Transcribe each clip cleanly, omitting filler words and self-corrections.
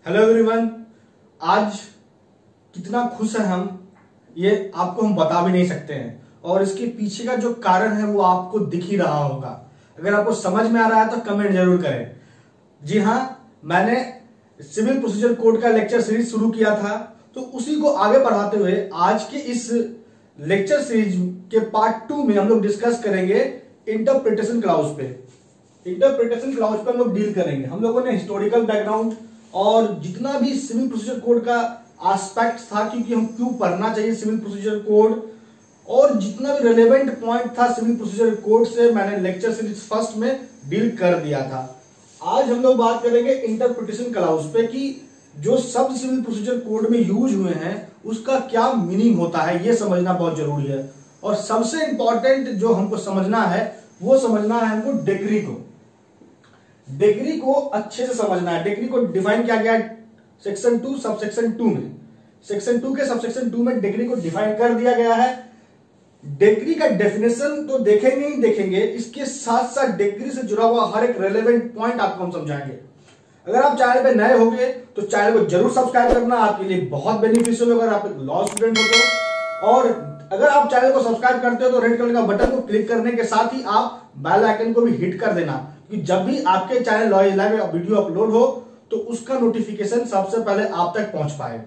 Hello everyone. आज कितना खुश है हम, ये आपको हम बता भी नहीं सकते हैं। और इसके पीछे का जो कारण है वो आपको दिख ही रहा होगा। अगर आपको समझ में आ रहा है तो कमेंट जरूर करें। जी हाँ, मैंने सिविल प्रोसीजर कोड का लेक्चर सीरीज शुरू किया था, तो उसी को आगे बढ़ाते हुए आज के इस लेक्चर सीरीज के पार्ट 2 में हम लोग डिस्कस करेंगे इंटरप्रिटेशन क्लाउज पे। इंटरप्रिटेशन क्लाउज पे हम लोग डील करेंगे। हम लोगों ने हिस्टोरिकल बैकग्राउंड और जितना भी सिविल प्रोसीजर कोड का एस्पेक्ट था, क्योंकि हम क्यों पढ़ना चाहिए सिविल प्रोसीजर कोड, और जितना भी रेलेवेंट पॉइंट था सिविल प्रोसीजर कोड से, मैंने लेक्चर सीरीज फर्स्ट में डील कर दिया था। आज हम लोग बात करेंगे इंटरप्रिटेशन क्लाउज पे कि जो शब्द सिविल प्रोसीजर कोड में यूज हुए हैं उसका क्या मीनिंग होता है, ये समझना बहुत जरूरी है। और सबसे इंपॉर्टेंट जो हमको समझना है वो समझना है हमको डिग्री को। डिग्री को अच्छे से समझना है। डिग्री को डिफाइन किया गया है सेक्शन 2 सबसेक्शन 2 में। सेक्शन 2 के सबसेक्शन 2 में डिग्री को डिफाइन कर दिया गया है। डिग्री का डेफिनेशन तो देखेंगे ही देखेंगे, इसके साथ साथ डिग्री से जुड़ा हुआ हर एक रेलेवेंट पॉइंट आपको हम समझाएंगे। अगर आप चैनल पे नए होंगे तो चैनल को जरूर सब्सक्राइब करना, आपके लिए बहुत बेनिफिशियल होगा अगर आप एक लॉ स्टूडेंट हो तो। और अगर आप चैनल को सब्सक्राइब करते हो तो रेड कलर का बटन को क्लिक करने के साथ ही आप बेल आइकन को भी हिट कर देना, क्योंकि जब भी आपके channel law is live video upload हो तो उसका नोटिफिकेशन सबसे पहले आप तक पहुंच पाए।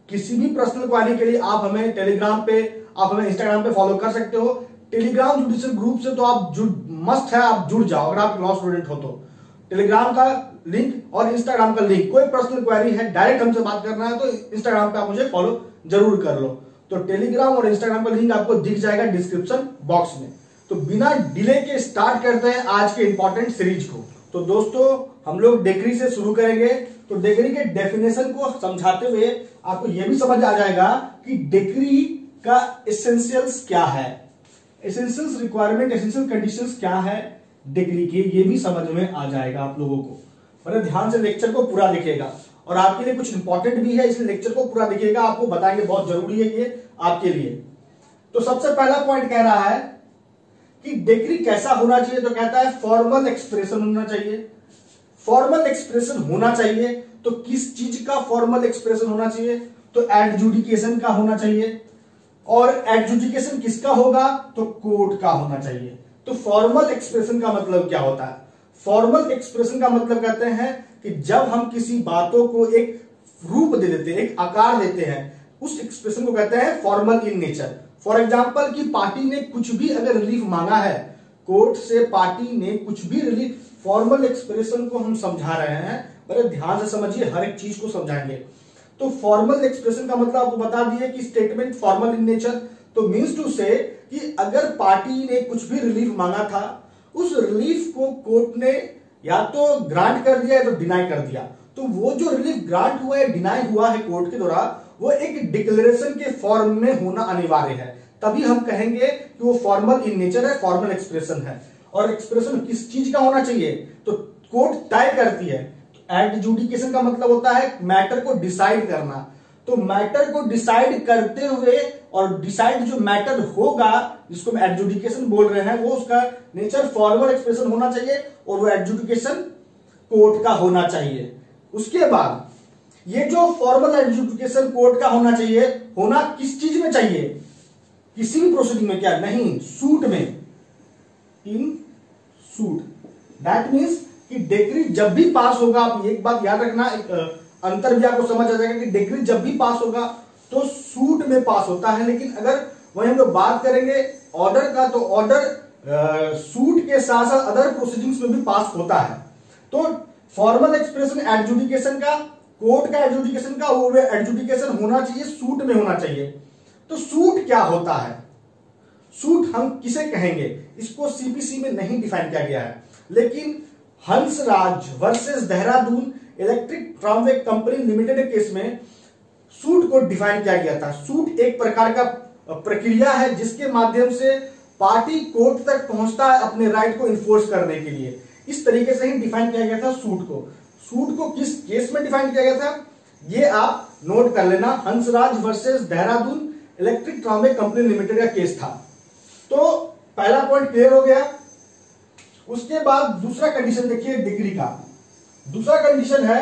किसी भी पर्सनल क्वारी के लिए आप हमें टेलीग्राम पे, आप हमें इंस्टाग्राम पे फॉलो कर सकते हो। टेलीग्राम जुडिशियल ग्रुप से तो आप मस्ट है, आप जुड़ जाओ अगर आप लॉ स्टूडेंट हो तो। टेलीग्राम का लिंक और इंस्टाग्राम का लिंक, कोई पर्सनल क्वेरी है डायरेक्ट हमसे बात करना है तो इंस्टाग्राम पे आप मुझे फॉलो जरूर कर लो। तो टेलीग्राम और इंस्टाग्राम का लिंक आपको दिख जाएगा डिस्क्रिप्शन बॉक्स में। तो बिना डिले के स्टार्ट करते हैं आज के इंपॉर्टेंट सीरीज को। तो दोस्तों हम लोग डिग्री से शुरू करेंगे। तो डिग्री के डेफिनेशन को समझाते हुए आपको यह भी समझ आ जाएगा कि डिग्री का एसेंशियल्स क्या है, एसेंशियल्स रिक्वायरमेंट, एसेंशियल कंडीशंस क्या है डिग्री के, ये भी समझ में आ जाएगा आप लोगों को। बड़े ध्यान से लेक्चर को पूरा देखिएगा और आपके लिए कुछ इंपॉर्टेंट भी है, इसलिए लेक्चर को पूरा देखिएगा, आपको बताएंगे, बहुत जरूरी है ये आपके लिए। तो सबसे पहला पॉइंट कह रहा है कि डिग्री कैसा होना चाहिए, तो कहता है फॉर्मल एक्सप्रेशन होना चाहिए। फॉर्मल एक्सप्रेशन होना चाहिए तो किस चीज का फॉर्मल एक्सप्रेशन होना चाहिए, तो एडजुडिकेशन का होना चाहिए। और एडजुडिकेशन किसका होगा, तो कोर्ट का होना चाहिए। तो फॉर्मल एक्सप्रेशन का मतलब क्या होता है? फॉर्मल एक्सप्रेशन का मतलब कहते हैं कि जब हम किसी बातों को एक रूप दे देते हैं, एक आकार देते हैं, उस एक्सप्रेशन को कहते हैं formal in nature. For example कि पार्टी ने कुछ भी अगर रिलीफ मांगा है कोर्ट से, पार्टी ने कुछ भी रिलीफ, फॉर्मल एक्सप्रेशन को हम समझा रहे हैं। बड़े ध्यान से समझिए, हर एक चीज को समझाएंगे। तो फॉर्मल एक्सप्रेशन का मतलब आपको बता दिए कि स्टेटमेंट फॉर्मल इन नेचर। तो मीन्स टू से कि अगर पार्टी ने कुछ भी रिलीफ मांगा था, उस रिलीफ को कोर्ट ने या तो ग्रांट कर दिया या तो डिनाई कर दिया। तो वो जो रिलीफ ग्रांट हुआ है, डिनाई हुआ है कोर्ट के द्वारा, वो एक डिक्लेरेशन के फॉर्म में होना अनिवार्य है, तभी हम कहेंगे कि वो फॉर्मल इन नेचर है, फॉर्मल एक्सप्रेशन है। और एक्सप्रेशन किस चीज का होना चाहिए, तो कोर्ट तय करती है। एडजुडिकेशन का मतलब होता है मैटर को डिसाइड करना। तो मैटर को डिसाइड करते हुए, और डिसाइड जो मैटर होगा जिसको हम एडजुडिकेशन बोल रहे हैं, वो उसका नेचर फॉर्मल एक्सप्रेशन होना चाहिए और वो एडजुडिकेशन कोर्ट का होना चाहिए। उसके बाद ये जो फॉर्मल एडजुडिकेशन कोर्ट का होना चाहिए, होना किस चीज में चाहिए, किसी भी प्रोसीडिंग में, क्या नहीं, सूट में, इन सूट। दैट मीन्स कि डिग्री जब भी पास होगा, आप एक बात याद रखना, एक अंतर भी आपको समझ आ जाएगा कि डिग्री जब भी पास होगा तो सूट में पास होता है। लेकिन अगर वही हम लोग बात करेंगे ऑर्डर का, तो ऑर्डर सूट के साथ साथ अदर प्रोसीडिंग्स में भी पास होता है। तो फॉर्मल एक्सप्रेशन एडजुडिकेशन का, कोर्ट का एडजुडिकेशन का, वो एडजुडिकेशन होना चाहिए, सूट में होना चाहिए। तो सूट क्या होता है, सूट हम किसे कहेंगे, इसको सीपीसी में नहीं डिफाइन किया गया है। लेकिन Hansraj versus Dehradun electric tramways company limited case में सूट को डिफाइन किया गया था। सूट एक प्रकार का प्रक्रिया है जिसके माध्यम से पार्टी कोर्ट तक पहुंचता है अपने राइट को इन्फोर्स करने के लिए। इस तरीके से ही डिफाइन किया गया था सूट को। सूट को किस केस में डिफाइन किया गया था, ये आप नोट कर लेना, Hansraj versus Dehradun electric tramways company limited का केस था। तो पहला पॉइंट क्लियर हो गया। उसके बाद दूसरा कंडीशन देखिए डिग्री का। दूसरा कंडीशन है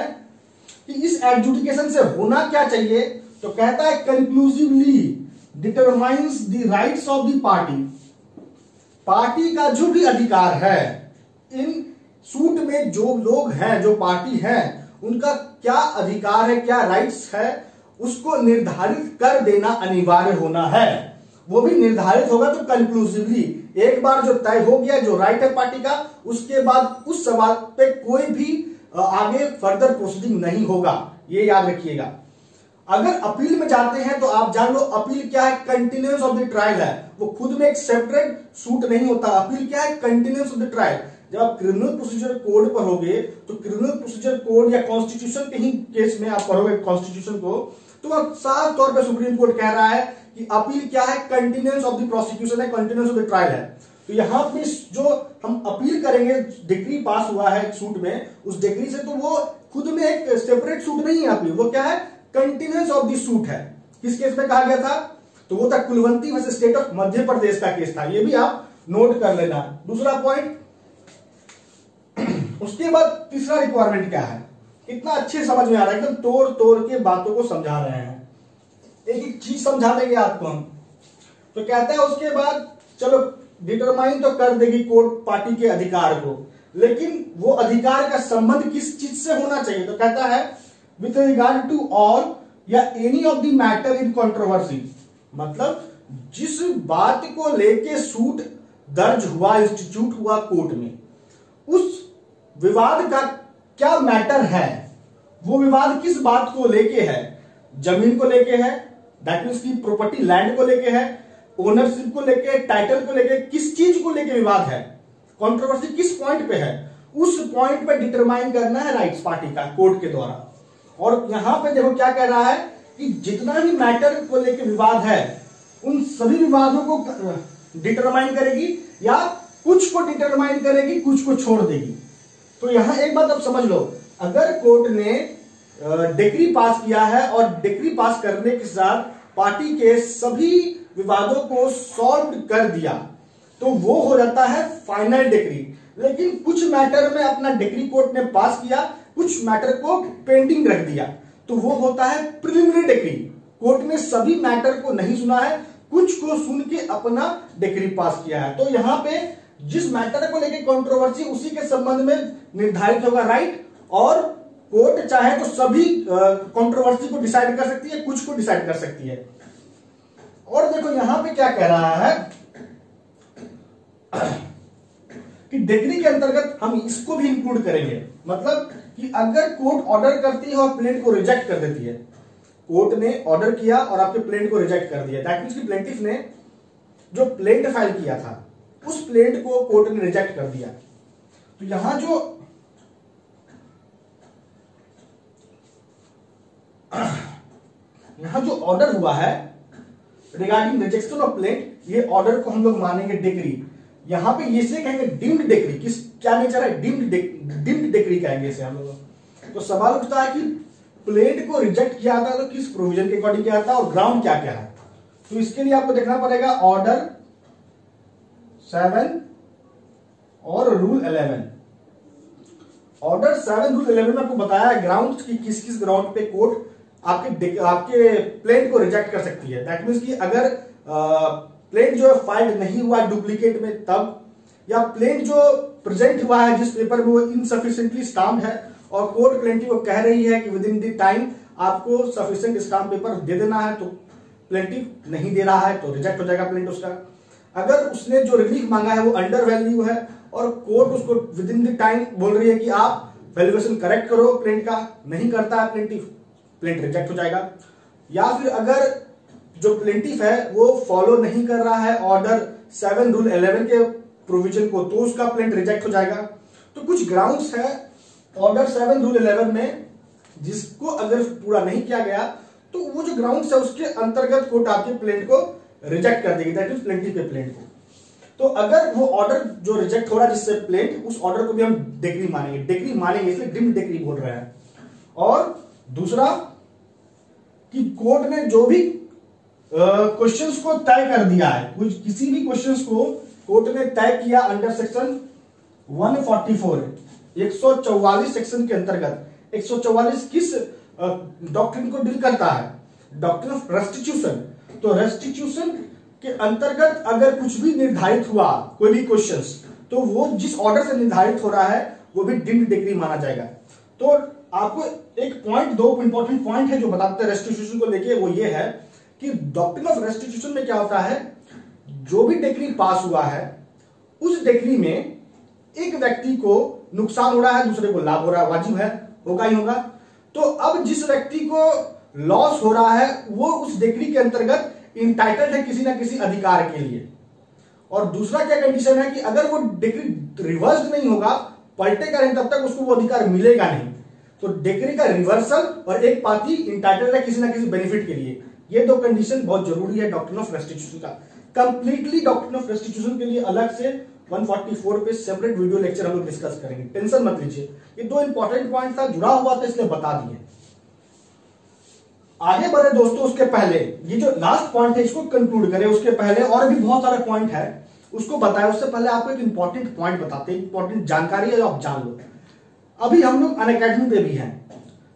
कि इस एडजुडिकेशन से होना क्या चाहिए, तो कहता है conclusively determines the rights of the party. Party का जो भी अधिकार है, इन सूट में जो लोग हैं, जो पार्टी है, उनका क्या अधिकार है, क्या राइट्स है, उसको निर्धारित कर देना अनिवार्य होना है। वो भी निर्धारित होगा तो कंक्लूसिवली, एक बार जो तय हो गया जो राइट है पार्टी का, उसके बाद उस सवाल पे कोई भी आगे फर्दर प्रोसीडिंग नहीं होगा, ये याद रखिएगा। अगर अपील में जाते हैं तो आप जान लो अपील क्या है, कंटिन्यूअस ऑफ द ट्रायल है, वो खुद में एक सेपरेट सूट नहीं होता। अपील क्या है, कंटिन्यूअस ऑफ द ट्रायल। जब आप क्रिमिनल प्रोसीजर कोड पर होगे तो क्रिमिनल प्रोसीजर कोड या कॉन्स्टिट्यूशन के ही केस में आप पढ़ोगे कॉन्स्टिट्यूशन को, तो वह साफ तौर पर सुप्रीम कोर्ट कह रहा है कि अपील क्या है, कंटिन्यूअस ऑफ द प्रोसिक्यूशन है, कंटिन्यूअस ऑफ द ट्रायल है। तो यहां पे जो हम अपील करेंगे, डिग्री पास हुआ है सूट में, उस डिग्री से तो वो खुद में एक सेपरेट सूट नहीं है अपील, वो क्या है, कंटिन्यूअस ऑफ द सूट है। किस केस में कहा गया था, तो वो था Kulwanti versus state of Madhya Pradesh का केस था, ये भी आप नोट कर लेना। दूसरा पॉइंट, उसके बाद तीसरा रिक्वायरमेंट क्या है, कितना अच्छे समझ में आ रहा है, एकदम तोड़ तोड़ के बातों को समझा रहे हैं, एक एक चीज समझा देंगे आपको हम। तो कहता है उसके बाद चलो डिटरमाइन तो कर देगी कोर्ट पार्टी के अधिकार को, लेकिन वो अधिकार का संबंध किस चीज से होना चाहिए, तो कहता है विथ रिगार्ड टू ऑल या any of the matter in controversy. मतलब जिस बात को लेके सूट दर्ज हुआ, इंस्टीट्यूट हुआ कोर्ट में, उस विवाद का क्या मैटर है, वो विवाद किस बात को लेके है, जमीन को लेके है, दैट मीन्स की प्रॉपर्टी लैंड को लेके है, ओनरशिप को लेके, टाइटल को लेके, किस चीज को लेके विवाद है, कंट्रोवर्सी किस पॉइंट पे है, उस पॉइंट पे डिटरमाइन करना है राइट्स पार्टी का कोर्ट के द्वारा। और यहां पे देखो क्या कह रहा है कि जितना भी मैटर को लेके विवाद है, उन सभी विवादों को डिटरमाइन करेगी या कुछ को डिटरमाइन करेगी, कुछ को छोड़ देगी। तो यहां एक बात आप समझ लो, अगर कोर्ट ने डिक्री पास किया है और डिक्री पास करने के साथ पार्टी के सभी विवादों को सॉल्व कर दिया, तो वो हो जाता है फाइनल डिक्री। लेकिन कुछ मैटर में अपना डिक्री कोर्ट ने पास किया, कुछ मैटर को पेंडिंग रख दिया, तो वो होता है प्रिलिमिनरी डिक्री। कोर्ट ने सभी मैटर को नहीं सुना है, कुछ को सुन के अपना डिक्री पास किया है। तो यहां पे जिस मैटर को लेके कंट्रोवर्सी, उसी के संबंध में निर्धारित होगा राइट, और कोर्ट चाहे तो सभी कंट्रोवर्सी को डिसाइड कर सकती है, कुछ को डिसाइड कर सकती है। और देखो यहां पे क्या कह रहा है कि डिग्री के अंतर्गत हम इसको भी इंक्लूड करेंगे। मतलब कि अगर कोर्ट ऑर्डर करती है और प्लेंट को रिजेक्ट कर देती है, कोर्ट ने ऑर्डर किया और आपके प्लेंट को रिजेक्ट कर दिया, दैट मींस कि प्लेंटिफ ने जो प्लेंट फाइल किया था उस प्लेंट को कोर्ट ने रिजेक्ट कर दिया। तो यहां जो ऑर्डर हुआ है रिगार्डिंग रिजेक्शन ऑफ प्लेंट, ये ऑर्डर को हम लोग मानेंगे डिग्री। यहां पे ये से कहेंगे डीम्ड डिग्री, किस क्या नेचर है, डीम्ड डिग्री कहेंगे इसे हम लोग। तो सवाल उठता है कि प्लेंट को रिजेक्ट किया था तो किस प्रोविजन के अकॉर्डिंग किया था और ग्राउंड क्या क्या है। तो इसके लिए आपको देखना पड़ेगा ऑर्डर 7 और रूल 11। ऑर्डर 7 रूल 11 में आपको बताया ग्राउंड की किस किस ग्राउंड पे कोर्ट आपके प्लेंट को रिजेक्ट कर सकती है। दैट मीन्स कि अगर प्लेंट जो है फाइल्ड नहीं हुआ डुप्लीकेट में तब, या प्लेंट जो प्रेजेंट हुआ है जिस पेपर में वो इनसफिशिएंटली स्टाम्प्ड है और कोर्ट प्लेंटिव को कह रही है कि विद इन द टाइम आपको सफिशिएंट स्टाम्प पेपर दे देना है, तो प्लेंटिव नहीं दे रहा है तो रिजेक्ट हो जाएगा प्लेंट उसका। अगर उसने जो रिलीफ मांगा है वो अंडर वैल्यू है और कोर्ट उसको विद इन द टाइम बोल रही है कि आप वैल्यूएशन करेक्ट करो प्लेंट का, नहीं करता है प्लेंटिव, प्लेंट रिजेक्ट हो जाएगा। या फिर अगर जो प्लेंटिफ है वो फॉलो नहीं कर रहा है ऑर्डर 7 रूल 11 के प्रोविजन को, तो उसका प्लेंट रिजेक्ट हो जाएगा। तो कुछ ग्राउंड्स है ऑर्डर 7 रूल 11 में जिसको अगर पूरा नहीं किया गया तो वो जो ग्राउंड्स है उसके अंतर्गत कोर्ट आपके प्लेंट को रिजेक्ट कर देगी, दैट मींस प्लेंटिफ के प्लेंट को। तो अगर वो ऑर्डर जो रिजेक्ट हो रहा है जिससे प्लेंट, उस ऑर्डर को भी हम डिग्री मानेंगे, इसलिए डीम्ड डिग्री बोल रहे हैं। और दूसरा कि कोर्ट ने जो भी क्वेश्चंस को तय कर दिया है, कुछ किसी भी क्वेश्चंस को कोर्ट ने तय किया अंडर सेक्शन 144 144 सेक्शन के अंतर्गत। 144 किस डॉक्ट्रिन को डील करता है, डॉक्ट्रिन ऑफ रेस्टिट्यूशन। तो रेस्टिट्यूशन के अंतर्गत अगर कुछ भी निर्धारित हुआ, कोई भी क्वेश्चंस, तो वो जिस ऑर्डर से निर्धारित हो रहा है वो भी डीम्ड डिक्री माना जाएगा। तो आपको एक पॉइंट, दो इंपॉर्टेंट पॉइंट है जो बताते हैं रेस्टिट्यूशन को लेके, वो ये है कि डॉक्ट्रिन ऑफ रेस्टिट्यूशन में क्या होता है, जो भी डिक्री पास हुआ है उस डिक्री में एक व्यक्ति को नुकसान हो रहा है, दूसरे को लाभ हो रहा है, वाजिब है, होगा ही होगा। तो अब जिस व्यक्ति को लॉस हो रहा है वो उस डिक्री के अंतर्गत इंटाइटल्ड है किसी ना किसी अधिकार के लिए। और दूसरा क्या कंडीशन है कि अगर वो डिक्री रिवर्स नहीं होगा, पलटेगा नहीं, तब तक उसको वो अधिकार मिलेगा नहीं। तो डिक्री का रिवर्सल और एक पार्टी इंटाइटल्ड है किसी ना किसी बेनिफिट के लिए, ये दो कंडीशन बहुत जरूरी है डॉक्ट्रिन ऑफ रेस्टिट्यूशन का। कंप्लीटली डॉक्ट्रिन ऑफ रेस्टिट्यूशन के लिए अलग से 144 पे सेपरेट वीडियो लेक्चर हम लोग डिस्कस करेंगे, टेंशन मत लीजिए। ये दो इंपॉर्टेंट पॉइंट था, जुड़ा हुआ था इसलिए बता दिए। आगे बढ़े दोस्तों, उसके पहले ये जो लास्ट पॉइंट है इसको कंक्लूड करें, उसके पहले और भी बहुत सारे पॉइंट है उसको बताए। उससे पहले आपको एक इंपॉर्टेंट पॉइंट बताते हैं, इंपॉर्टेंट जानकारी है जो आप जान लो। अभी हम लोग अनअकैडमी पे भी हैं,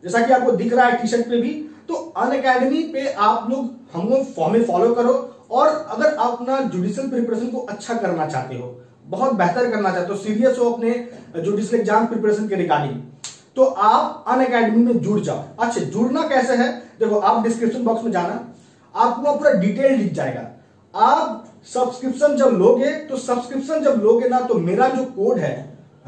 जैसा कि आपको दिख रहा है टी शर्ट पे भी। तो अनअकैडमी पे आप लोग हम लोग फॉर्में फॉलो करो, और अगर आप अपना जुडिशियल प्रिपरेशन को अच्छा करना चाहते हो, बहुत बेहतर करना चाहते हो, सीरियस हो अपने जुडिशियल एग्जाम प्रिपरेशन के रिगार्डिंग, तो आप अनअकैडमी में जुड़ जाओ। अच्छा, जुड़ना कैसे है, देखो आप डिस्क्रिप्शन बॉक्स में जाना, आपको पूरा डिटेल दिख जाएगा। आप सब्सक्रिप्शन जब लोगे, तो सब्सक्रिप्शन जब लोगे ना, तो मेरा जो कोड है,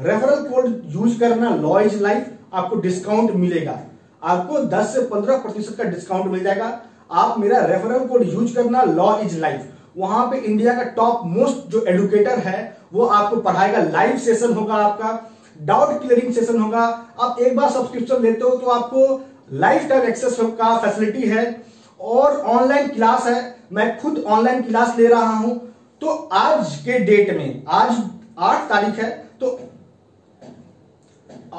रेफरल कोड यूज करना, लॉ इज लाइफ, आपको डिस्काउंट मिलेगा। आपको 10 से 15% का डिस्काउंट मिल जाएगा। आप मेरा रेफरल कोड यूज करना, लॉ इज लाइफ। वहां पे इंडिया का टॉप मोस्ट जो एडुकेटर है वो आपको पढ़ाएगा, लाइव सेशन होगा, आपका डाउट क्लियरिंग सेशन होगा। आप एक बार सब्सक्रिप्शन लेते हो तो आपको लाइफ टाइम एक्सेस का फैसिलिटी है, और ऑनलाइन क्लास है, मैं खुद ऑनलाइन क्लास ले रहा हूं। तो आज के डेट में, आज 8 तारीख है, तो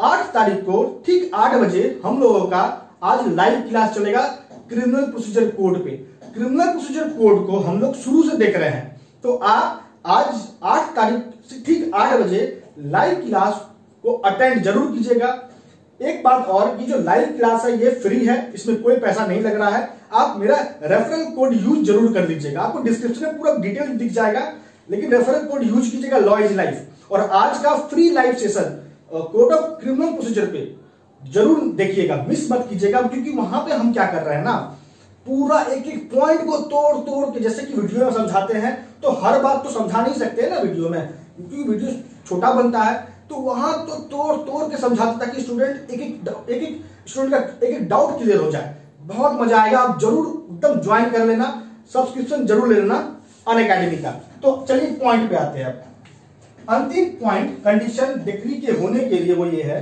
8 तारीख को ठीक 8 बजे हम लोगों का आज लाइव क्लास चलेगा क्रिमिनल प्रोसीजर कोड पे। क्रिमिनल प्रोसीजर कोड को हम लोग शुरू से देख रहे हैं, तो आप आज 8 तारीख से ठीक 8 बजे लाइव क्लास को अटेंड जरूर कीजिएगा। एक बात और, कि जो लाइव क्लास है ये फ्री है, इसमें कोई पैसा नहीं लग रहा है। आप मेरा रेफरल कोड यूज जरूर कर लीजिएगा, आपको डिस्क्रिप्शन में पूरा डिटेल दिख जाएगा, लेकिन रेफरल कोड यूज कीजिएगा, लॉ इज लाइफ। और आज का free live session code of criminal procedure पे जरूर देखिएगा, मिस मत कीजिएगा, क्योंकि वहां पे हम क्या कर रहे हैं ना, पूरा एक एक पॉइंट को तोड़ तोड़ के, जैसे कि वीडियो में समझाते हैं, तो हर बात तो समझा नहीं सकते ना वीडियो में, क्योंकि वीडियो छोटा बनता है। तो वहां तो तोड़ तोड़ के समझाते ताकि स्टूडेंट एक स्टूडेंट का एक डाउट क्लियर हो जाए। बहुत मजा आएगा, आप जरूर एकदम ज्वाइन कर लेना, सब्सक्रिप्शन जरूर ले लेना अनअकैडमी का। तो चलिए पॉइंट पे आते हैं। अंतिम पॉइंट कंडीशन डिक्री के होने के लिए वो ये है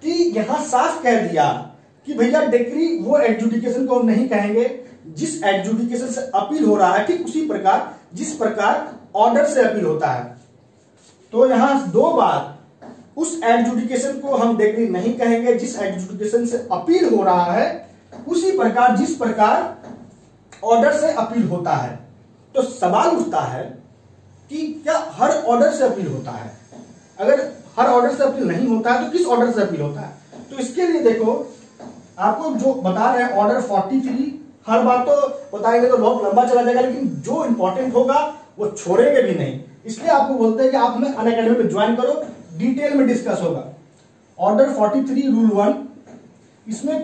कि यहां साफ कह दिया कि भैया डिक्री वो एडजुडिकेशन को हम नहीं कहेंगे जिस एडजुडिकेशन से अपील हो रहा है, ठीक उसी प्रकार जिस प्रकार ऑर्डर से अपील होता है। तो यहां दो बार, उस एडजुडिकेशन को हम डिक्री नहीं कहेंगे जिस एडजुडिकेशन से अपील हो रहा है, उसी प्रकार जिस प्रकार ऑर्डर से अपील होता है। तो सवाल उठता है कि क्या हर ऑर्डर से अपील होता है? अगर हर ऑर्डर से अपील नहीं होता है तो किस ऑर्डर से अपील होता है? तो इसके लिए देखो, आपको जो बता रहे हैं ऑर्डर 43, हर बार तो बताएंगे तो बहुत लंबा चला जाएगा, लेकिन जो इंपॉर्टेंट होगा वो छोड़ेंगे भी नहीं। इसलिए आपको बोलते हैं कि आप हमें अनअकैडमी में ज्वाइन करो, डिटेल में डिस्कस होगा। ऑर्डर 43 रूल 1, इसमें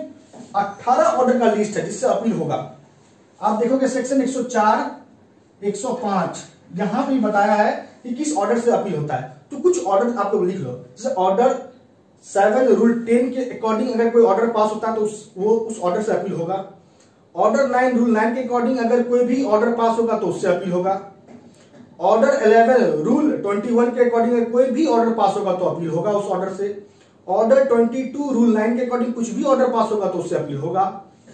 18 ऑर्डर का लिस्ट है जिससे अपील होगा। आप देखोगे सेक्शन 104, 105 यहां पे बताया है कि किस ऑर्डर से अपील होता है। तो कुछ ऑर्डर आप लोग लिख लो, जैसे ऑर्डर 7 रूल 10 के अकॉर्डिंग अगर कोई ऑर्डर पास होता है तो वो उस ऑर्डर से अपील होगा। ऑर्डर 9 रूल 9 के अकॉर्डिंग अगर कोई भी ऑर्डर पास होगा तो उससे अपील होगा। ऑर्डर 11 रूल 21 के अकॉर्डिंग अगर कोई भी ऑर्डर पास होगा तो अपील होगा उस ऑर्डर से। ऑर्डर 22 रूल 9 के अकॉर्डिंग कुछ भी ऑर्डर पास होगा तो उससे अपील होगा।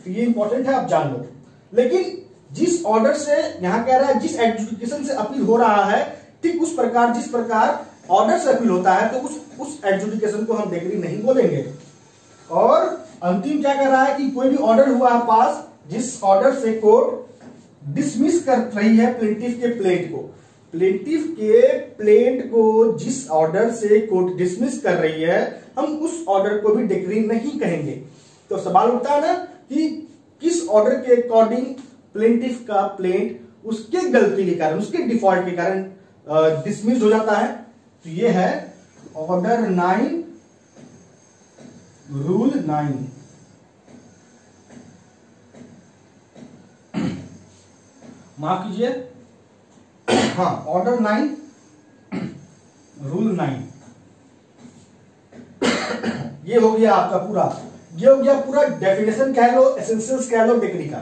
तो ये इंपॉर्टेंट है, आप जान लो। लेकिन जिस ऑर्डर से यहां कह रहा है जिस एडजुडिकेशन से अपील हो रहा है, ठीक उस प्रकार जिस प्रकार ऑर्डर से अपील होता है, तो उस एडजुडिकेशन को हम डिक्री नहीं बोलेंगे। और अंतिम क्या कह रहा है कि कोई भी ऑर्डर हुआ है पास जिस ऑर्डर से कोर्ट डिसमिस कर रही है प्लेंटिफ के प्लेंट को, प्लेंटिफ के प्लेंट को जिस ऑर्डर से कोर्ट डिसमिस कर रही है, हम उस ऑर्डर को भी डिक्री नहीं कहेंगे। तो सवाल उठता है ना कि किस ऑर्डर के अकॉर्डिंग प्लेंटिफ का प्लेंट उसके गलती के कारण, उसके डिफॉल्ट के कारण डिसमिस हो जाता है। तो ये है ऑर्डर 9 रूल 9। माफ कीजिए, हाँ, ऑर्डर 9 रूल 9। ये हो गया आपका पूरा, ये हो गया पूरा डेफिनेशन कह लो, एसेंशियल्स कह लो डिग्री का।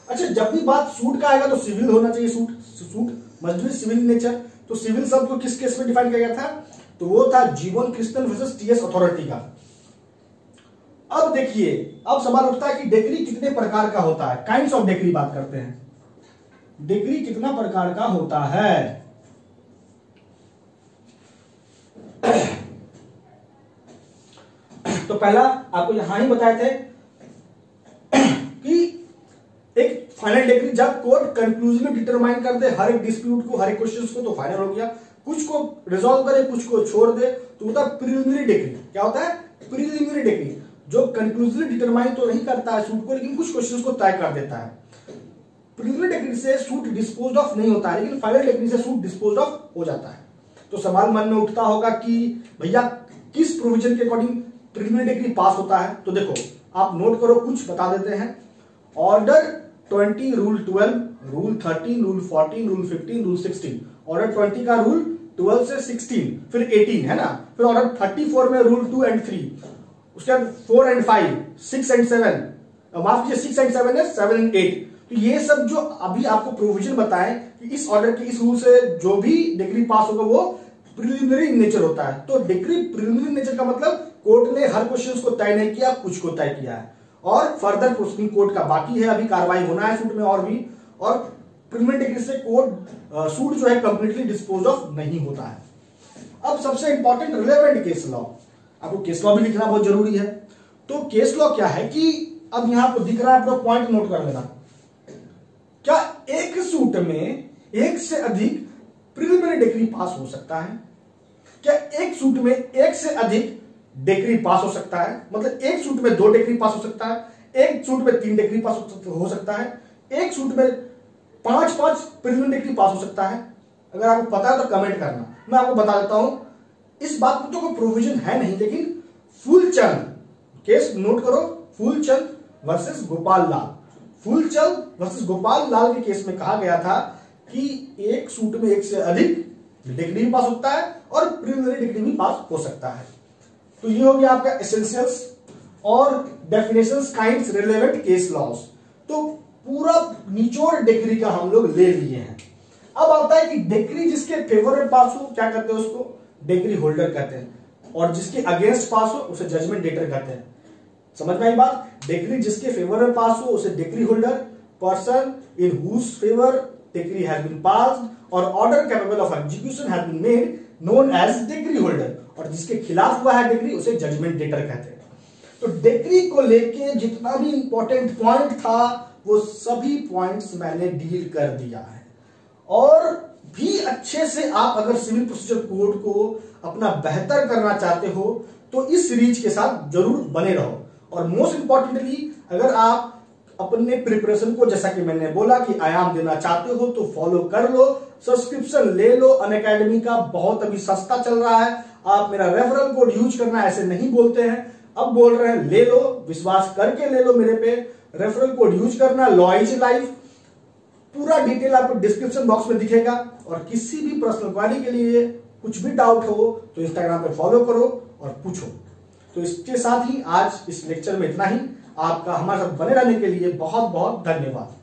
अच्छा, जब भी बात सूट का आएगा तो सिविल होना चाहिए, suit must be civil nature. तो सिविल शब्द को किस केस में डिफाइन किया गया था? तो वो था जीवन क्रिस्टन वर्सेस टीएस अथॉरिटी का। अब देखिए, अब सवाल उठता है कि डिग्री कितने प्रकार का होता है। काइंड्स ऑफ डिग्री बात करते हैं, डिग्री कितना प्रकार का होता है। तो पहला आपको यहां ही बताए थे कि एक फाइनल डिग्री जब कोर्ट कंक्लूसिवली डिटरमाइन कर दे हर एक डिस्प्यूट को, हर एक क्वेश्चन को, तो फाइनल हो गया। कुछ को रिजॉल्व करे, कुछ को छोड़ दे, तो होता है प्रिलिमिनरी डिग्री। क्या होता है? प्रिलिमिनरी डिग्री, जो कंक्लूसिवली डिटरमाइन तो नहीं करता है सूट को, लेकिन कुछ क्वेश्चन को तय कर देता है। प्रिलिमिनरी डिग्री से सूट डिस्पोज ऑफ नहीं होता है, लेकिन फाइनल डिग्री से सूट डिस्पोज ऑफ हो जाता है। तो सवाल मन में उठता होगा कि भैया किस प्रोविजन के अकॉर्डिंग प्रिलिमिनरी डिग्री पास होता है। तो देखो, आप नोट करो, कुछ बता देते हैं। Order 20 rule 12, rule 13, rule 14, rule 15, rule 16। Order 20 का रूल 12 से 16, फिर 18 है ना। फिर ऑर्डर 34 में रूल 2 एंड 3, उसके बाद 4 एंड 5, 6 एंड 7, माफ कीजिए 6 एंड 7 है, 7 एंड 8। तो ये सब जो अभी आपको प्रोविजन बताएं कि इस ऑर्डर के इस रूल से जो भी डिग्री पास होगा वो प्रिलिमिनरी नेचर होता है। तो डिग्री प्रिलिमिनरी नेचर का मतलब कोर्ट ने हर क्वेश्चन को तय नहीं किया, कुछ को तय किया है, और फर्दर प्रोसीडिंग कोर्ट का बाकी है, अभी कार्रवाई होना है सूट में और भी। और प्रिलिमिनरी डिग्री से कोर्ट सूट जो है कंप्लीटली डिस्पोज ऑफ नहीं होता है। अब सबसे इंपॉर्टेंट रिलेवेंट केस लॉ, आपको केस लॉ भी लिखना बहुत जरूरी है। तो केस लॉ क्या है कि अब यहां आपको दिख रहा है, आपको पॉइंट नोट कर लेना। क्या एक सूट में एक से अधिक प्रिलिमिनरी डिग्री पास हो सकता है? क्या एक सूट में एक से अधिक डिग्री पास हो सकता है? मतलब एक सूट में 2 डिग्री पास हो सकता है, एक सूट में 3 डिग्री पास हो सकता है, एक सूट में 5 प्रिलिमिनरी डिग्री पास हो सकता है। अगर आपको पता है तो कमेंट करना, मैं आपको बता देता हूं। इस बात पर तो कोई प्रोविजन है नहीं, लेकिन फूलचंद केस नोट करो, फूलचंद वर्सेस गोपाल लाल। फूलचंद वर्सेस गोपाल लाल के केस में कहा गया था कि एक सूट में एक से अधिक डिग्री भी पास होता है और प्रिलिमिनरी डिग्री भी पास हो सकता है। तो ये हो गया आपका एसेंशियल्स और definitions, kinds, relevant case laws. तो पूरा निचोड़ डिग्री का हम लोग ले लिए हैं। अब आता है कि डिग्री जिसके फेवर में पास हो, क्या कहते हैं उसको? डिग्री होल्डर कहते हैं, और जिसके अगेंस्ट पास हो उसे जजमेंट डेटर कहते हैं। समझ में आई बात? डिग्री जिसके फेवर में पास हो उसे degree holder, person in whose favour degree has been passed और order capable of execution has been made known as degree holder, और जिसके खिलाफ हुआ है डिग्री उसे जजमेंट डेटर कहते हैं। तो डिग्री को लेके जितना भी इंपॉर्टेंट पॉइंट था वो सभी पॉइंट्स मैंने डील कर दिया है। और भी अच्छे से आप अगर सिविल प्रोसीजर कोड को अपना बेहतर करना चाहते हो तो इस सीरीज के साथ जरूर बने रहो। और मोस्ट इंपॉर्टेंटली, अगर आप अपने प्रिपरेशन को, जैसा कि मैंने बोला, कि आयाम देना चाहते हो तो फॉलो कर लो, सब्सक्रिप्शन ले लो। अनअकैडमी का बहुत अभी सस्ता चल रहा है, आप मेरा रेफरल कोड यूज करना ऐसे नहीं बोलते हैं, अब बोल रहे हैं ले लो, विश्वास करके ले लो मेरे पे। रेफरल कोड यूज करना, लॉ इज लाइफ। पूरा डिटेल आपको डिस्क्रिप्शन बॉक्स में दिखेगा। और किसी भी पर्सनल क्वारी के लिए कुछ भी डाउट हो तो इंस्टाग्राम पे फॉलो करो और पूछो। तो इसके साथ ही आज इस लेक्चर में इतना ही। आपका हमारे साथ बने रहने के लिए बहुत बहुत धन्यवाद।